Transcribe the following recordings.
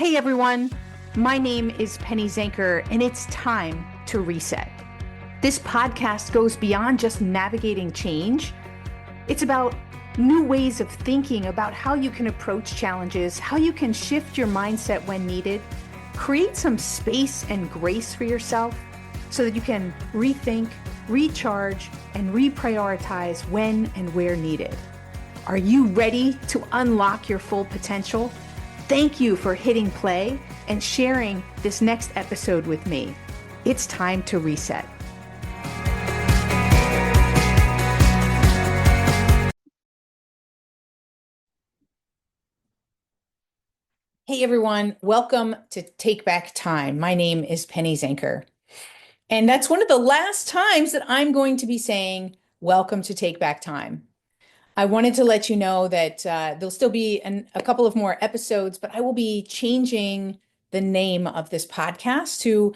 Hey everyone, my name is Penny Zanker, and it's time to reset. This podcast goes beyond just navigating change. It's about new ways of thinking about how you can approach challenges, how you can shift your mindset when needed, create some space and grace for yourself so that you can rethink, recharge, and reprioritize when and where needed. Are you ready to unlock your full potential? Thank you for hitting play and sharing this next episode with me. It's time to reset. Hey everyone, welcome to Take Back Time. My name is Penny Zanker. And that's one of the last times that I'm going to be saying, welcome to Take Back Time. I wanted to let you know that there'll still be a couple of more episodes, but I will be changing the name of this podcast to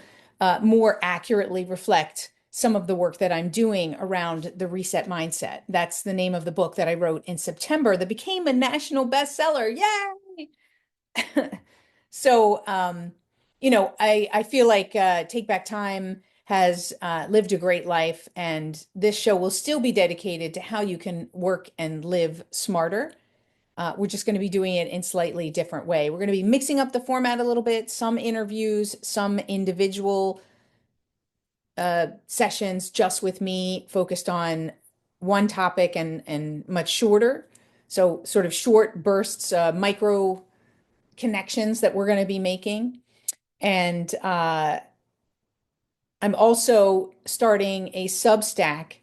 more accurately reflect some of the work that I'm doing around the reset mindset. That's the name of the book that I wrote in September that became a national bestseller. Yay! So, I feel like Take Back Time has lived a great life, and this show will still be dedicated to how you can work and live smarter. We're just going to be doing it in slightly different way. We're going to be mixing up the format a little bit, some interviews, some individual sessions just with me focused on one topic and much shorter. So sort of short bursts, micro connections that we're going to be making. And I'm also starting a Substack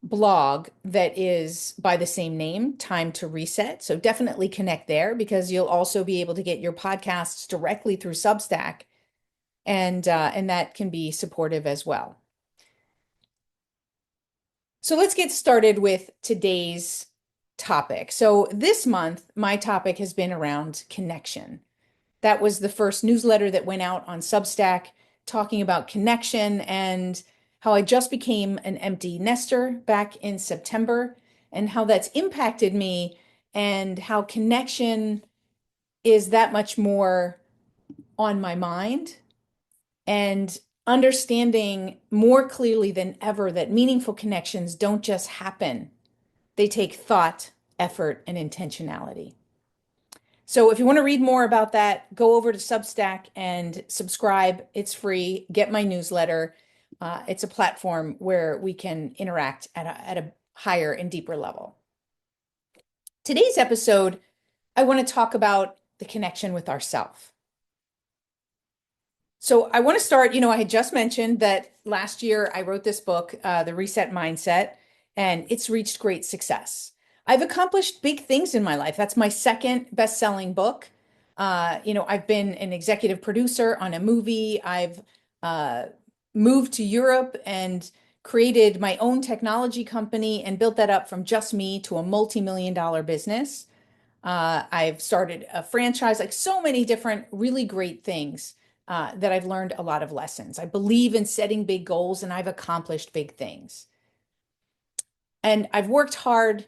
blog that is by the same name, Time to Reset. So definitely connect there because you'll also be able to get your podcasts directly through Substack, and that can be supportive as well. So let's get started with today's topic. So this month, my topic has been around connection. That was the first newsletter that went out on Substack talking about connection and how I just became an empty nester back in September and how that's impacted me and how connection is that much more on my mind and understanding more clearly than ever that meaningful connections don't just happen. They take thought, effort, and intentionality. So if you want to read more about that, go over to Substack and subscribe. It's free. Get my newsletter. It's a platform where we can interact at a higher and deeper level. Today's episode, I want to talk about the connection with ourself. So I want to start, I had just mentioned that last year I wrote this book, The Reset Mindset, and it's reached great success. I've accomplished big things in my life. That's my second best-selling book. I've been an executive producer on a movie. I've moved to Europe and created my own technology company and built that up from just me to a multi-million-dollar business. I've started a franchise, like so many different really great things that I've learned a lot of lessons. I believe in setting big goals, and I've accomplished big things. And I've worked hard,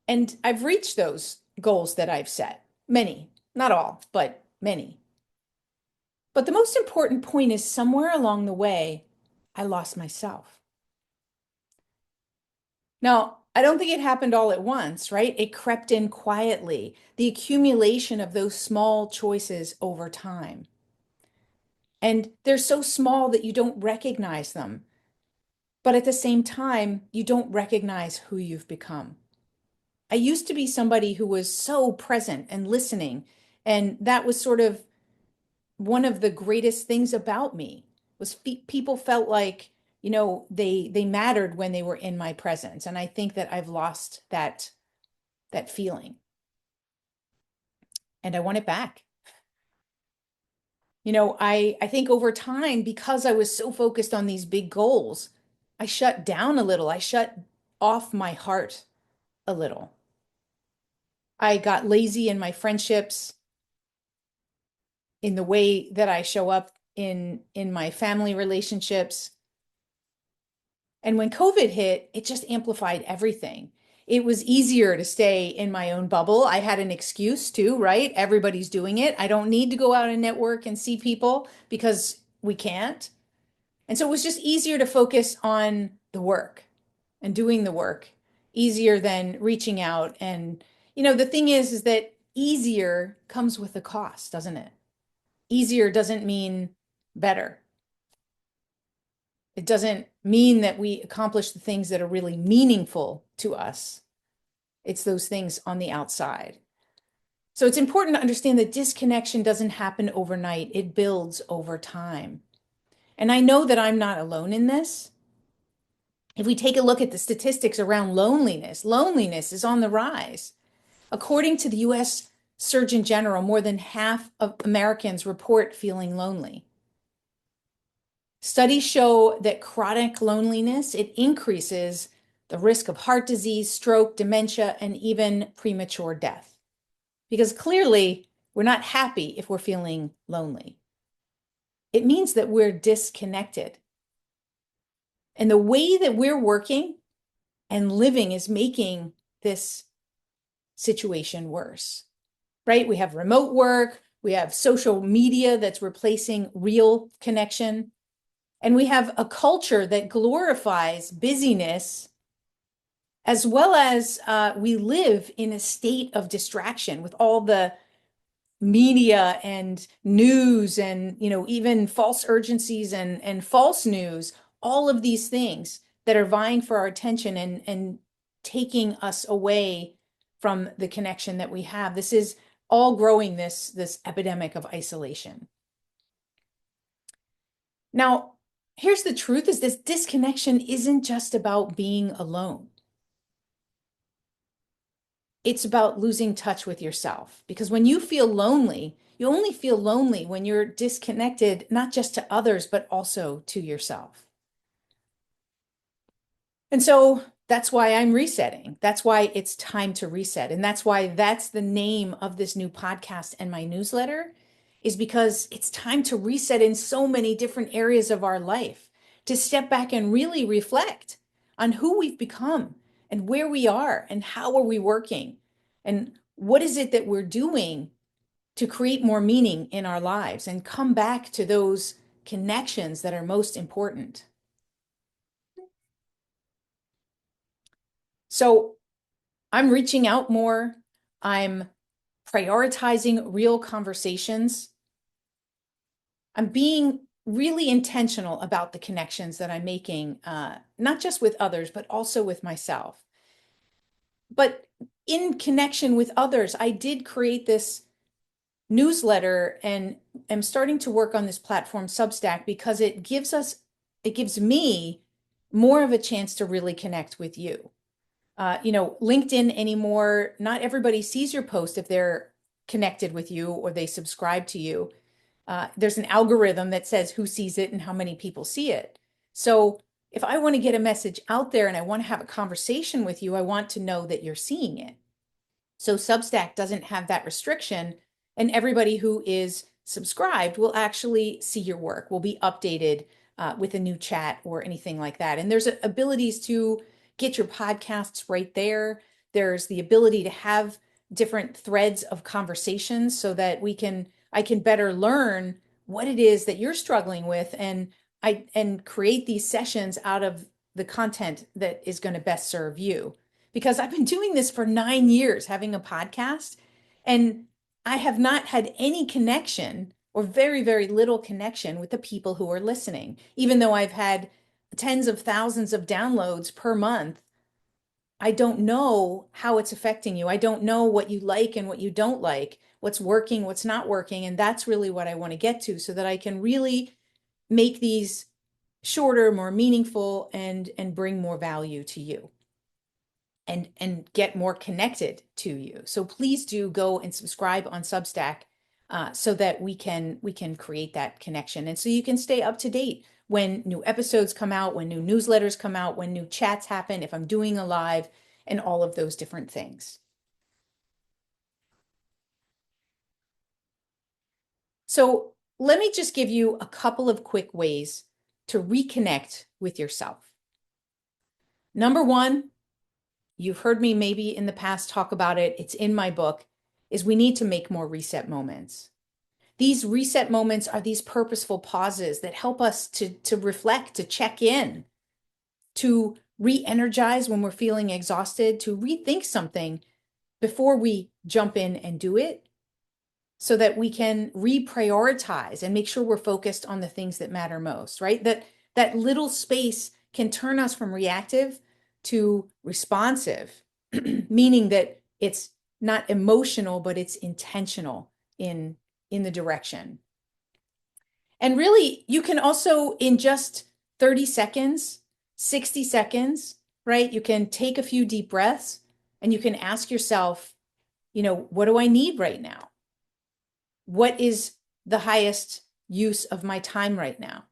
and I've reached those goals that I've set. Many, not all, but many. But the most important point is somewhere along the way, I lost myself. Now, I don't think it happened all at once, right? It crept in quietly, the accumulation of those small choices over time. And they're so small that you don't recognize them. But at the same time, you don't recognize who you've become. I used to be somebody who was so present and listening, and that was sort of one of the greatest things about me was people felt like, they mattered when they were in my presence. And I think that I've lost that feeling. And I want it back. I think over time, because I was so focused on these big goals, I shut down a little. I shut off my heart a little. I got lazy in my friendships, in the way that I show up in my family relationships. And when COVID hit, it just amplified everything. it was easier to stay in my own bubble. I had an excuse too, right? Everybody's doing it. I don't need to go out and network and see people because we can't. And so it was just easier to focus on the work and doing the work, easier than reaching out. And, the thing is that easier comes with a cost, doesn't it? Easier doesn't mean better. It doesn't mean that we accomplish the things that are really meaningful to us. It's those things on the outside. So it's important to understand that disconnection doesn't happen overnight. It builds over time. And I know that I'm not alone in this. If we take a look at the statistics around loneliness, loneliness is on the rise. According to the US Surgeon General, more than half of Americans report feeling lonely. Studies show that chronic loneliness, it increases the risk of heart disease, stroke, dementia, and even premature death. Because clearly, we're not happy if we're feeling lonely. It means that we're disconnected. And the way that we're working and living is making this situation worse, right? We have remote work, we have social media that's replacing real connection, and we have a culture that glorifies busyness, as well as we live in a state of distraction with all the media and news and even false urgencies and false news, all of these things that are vying for our attention and taking us away from the connection that we have. This is all growing this epidemic of isolation. Now, here's the truth, is this disconnection isn't just about being alone. It's about losing touch with yourself. Because when you feel lonely, you only feel lonely when you're disconnected, not just to others, but also to yourself. And so that's why I'm resetting. That's why it's time to reset. And that's why that's the name of this new podcast and my newsletter, is because it's time to reset in so many different areas of our life, to step back and really reflect on who we've become and where we are and how are we working and what is it that we're doing to create more meaning in our lives and come back to those connections that are most important. So I'm reaching out more. I'm prioritizing real conversations. I'm being really intentional about the connections that I'm making, not just with others, but also with myself. But in connection with others, I did create this newsletter and am starting to work on this platform Substack because it gives me more of a chance to really connect with you. LinkedIn anymore, not everybody sees your post if they're connected with you or they subscribe to you. There's an algorithm that says who sees it and how many people see it. So if I want to get a message out there and I want to have a conversation with you, I want to know that you're seeing it. So Substack doesn't have that restriction, and everybody who is subscribed will actually see your work, will be updated with a new chat or anything like that. And there's abilities to get your podcasts right there. There's the ability to have different threads of conversations so that I can better learn what it is that you're struggling with, and create these sessions out of the content that is going to best serve you. Because I've been doing this for 9 years, having a podcast, and I have not had any connection or very, very little connection with the people who are listening. Even though I've had tens of thousands of downloads per month, I don't know how it's affecting you. I don't know what you like and what you don't like, what's working, what's not working. And that's really what I want to get to, so that I can really make these shorter, more meaningful, and bring more value to you and get more connected to you. So please do go and subscribe on Substack, so that we can create that connection, and so you can stay up to date when new episodes come out, when new newsletters come out, when new chats happen, if I'm doing a live, and all of those different things. So let me just give you a couple of quick ways to reconnect with yourself. Number one, you've heard me maybe in the past talk about it, it's in my book, is we need to make more reset moments. These reset moments are these purposeful pauses that help us to reflect, to check in, to re-energize when we're feeling exhausted, to rethink something before we jump in and do it, so that we can reprioritize and make sure we're focused on the things that matter most, right? That little space can turn us from reactive to responsive, meaning that it's not emotional, but it's intentional in the direction. And really, you can also, in just 30 seconds, 60 seconds, right? You can take a few deep breaths and you can ask yourself, what do I need right now? What is the highest use of my time right now?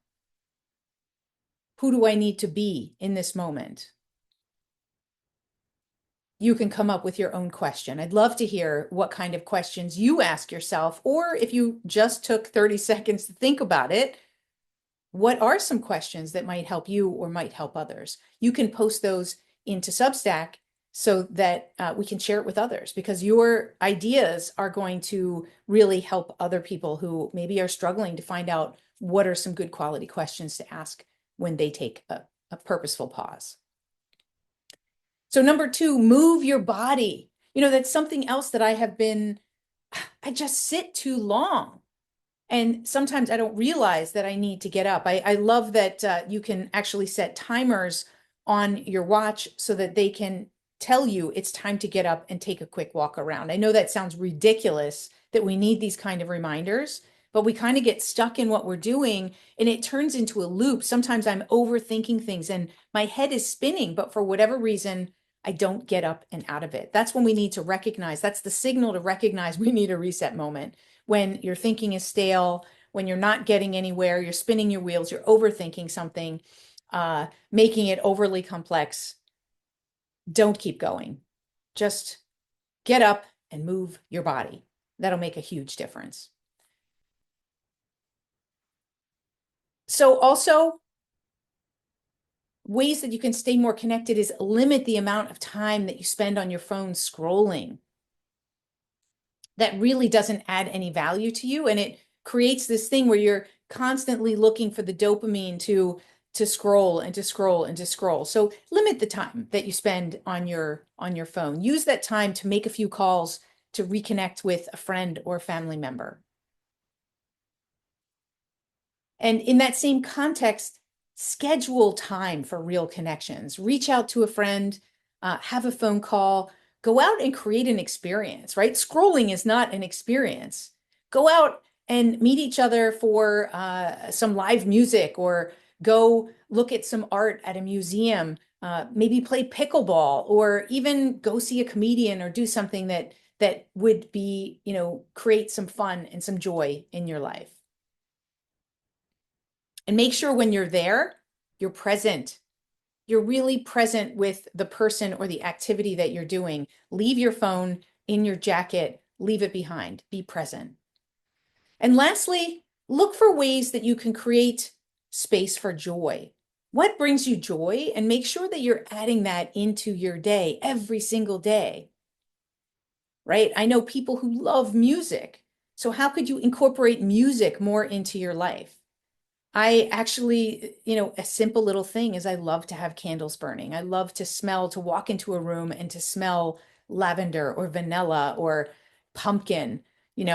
Who do I need to be in this moment? You can come up with your own question. I'd love to hear what kind of questions you ask yourself, or if you just took 30 seconds to think about it, what are some questions that might help you or might help others? You can post those into Substack so that we can share it with others, because your ideas are going to really help other people who maybe are struggling to find out what are some good quality questions to ask when they take a purposeful pause. So number 2, move your body. That's something else that I just sit too long. And sometimes I don't realize that I need to get up. I love that you can actually set timers on your watch so that they can tell you it's time to get up and take a quick walk around. I know that sounds ridiculous that we need these kind of reminders, but we kind of get stuck in what we're doing and it turns into a loop. Sometimes I'm overthinking things and my head is spinning, but for whatever reason, I don't get up and out of it. That's when we need to recognize, that's the signal to recognize we need a reset moment. When your thinking is stale, when you're not getting anywhere, you're spinning your wheels, you're overthinking something, making it overly complex, don't keep going. Just get up and move your body. That'll make a huge difference. So also, ways that you can stay more connected is limit the amount of time that you spend on your phone scrolling. That really doesn't add any value to you, and it creates this thing where you're constantly looking for the dopamine to scroll and to scroll and to scroll. So limit the time that you spend on your phone. Use that time to make a few calls, to reconnect with a friend or family member. And in that same context, schedule time for real connections. Reach out to a friend, have a phone call, go out and create an experience, right? Scrolling is not an experience. Go out and meet each other for some live music, or go look at some art at a museum, maybe play pickleball, or even go see a comedian or do something that would be, create some fun and some joy in your life. And make sure when you're there, you're present. You're really present with the person or the activity that you're doing. Leave your phone in your jacket, leave it behind, be present. And lastly, look for ways that you can create space for joy. What brings you joy? And make sure that you're adding that into your day every single day, right? I know people who love music. So how could you incorporate music more into your life? I actually, a simple little thing is I love to have candles burning. I love to walk into a room and to smell lavender or vanilla or pumpkin,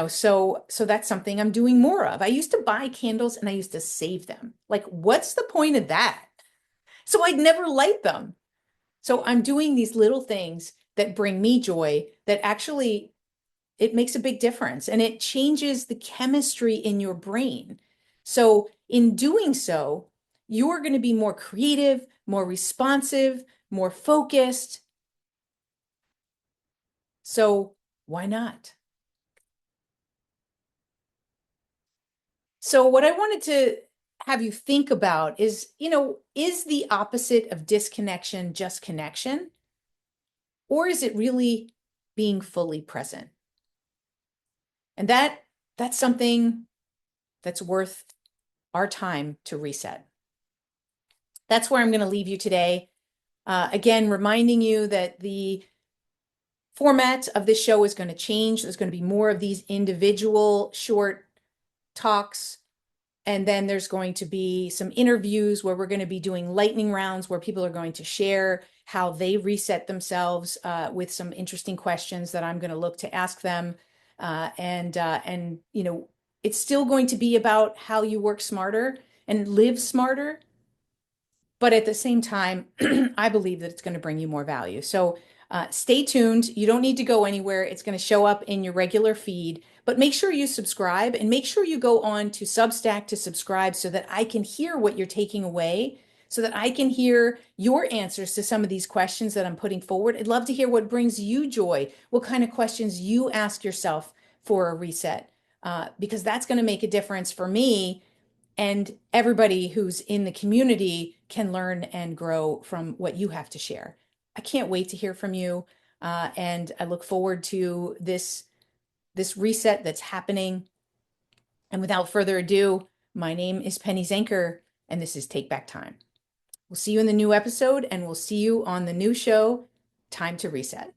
so that's something I'm doing more of. I used to buy candles and I used to save them. Like, what's the point of that? So I'd never light them. So I'm doing these little things that bring me joy, that actually it makes a big difference, and it changes the chemistry in your brain. So in doing so, you're going to be more creative, more responsive, more focused. So why not? So what I wanted to have you think about is, is the opposite of disconnection just connection? Or is it really being fully present? And that's something that's worth our time to reset. That's where I'm going to leave you today. Again, reminding you that the format of this show is going to change. There's going to be more of these individual short talks. And then there's going to be some interviews where we're going to be doing lightning rounds where people are going to share how they reset themselves with some interesting questions that I'm going to look to ask them. And it's still going to be about how you work smarter and live smarter. But at the same time, I believe that it's going to bring you more value. So stay tuned. You don't need to go anywhere. It's going to show up in your regular feed, but make sure you subscribe and make sure you go on to Substack to subscribe so that I can hear what you're taking away, so that I can hear your answers to some of these questions that I'm putting forward. I'd love to hear what brings you joy, what kind of questions you ask yourself for a reset, because that's going to make a difference for me, and everybody who's in the community can learn and grow from what you have to share. I can't wait to hear from you. And I look forward to this reset that's happening. And without further ado, my name is Penny Zenker, and this is Take Back Time. We'll see you in the new episode, and we'll see you on the new show, Time to Reset.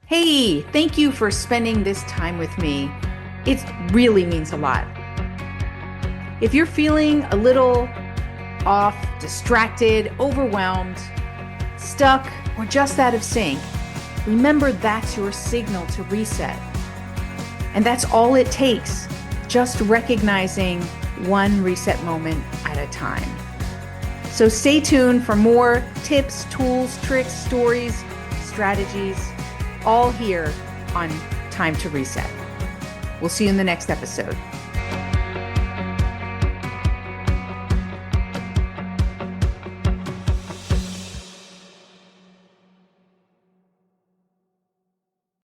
Hey, thank you for spending this time with me. It really means a lot. If you're feeling a little off, distracted, overwhelmed, stuck, or just out of sync, remember that's your signal to reset. And that's all it takes, just recognizing one reset moment at a time. So stay tuned for more tips, tools, tricks, stories, strategies, all here on Time to Reset. We'll see you in the next episode.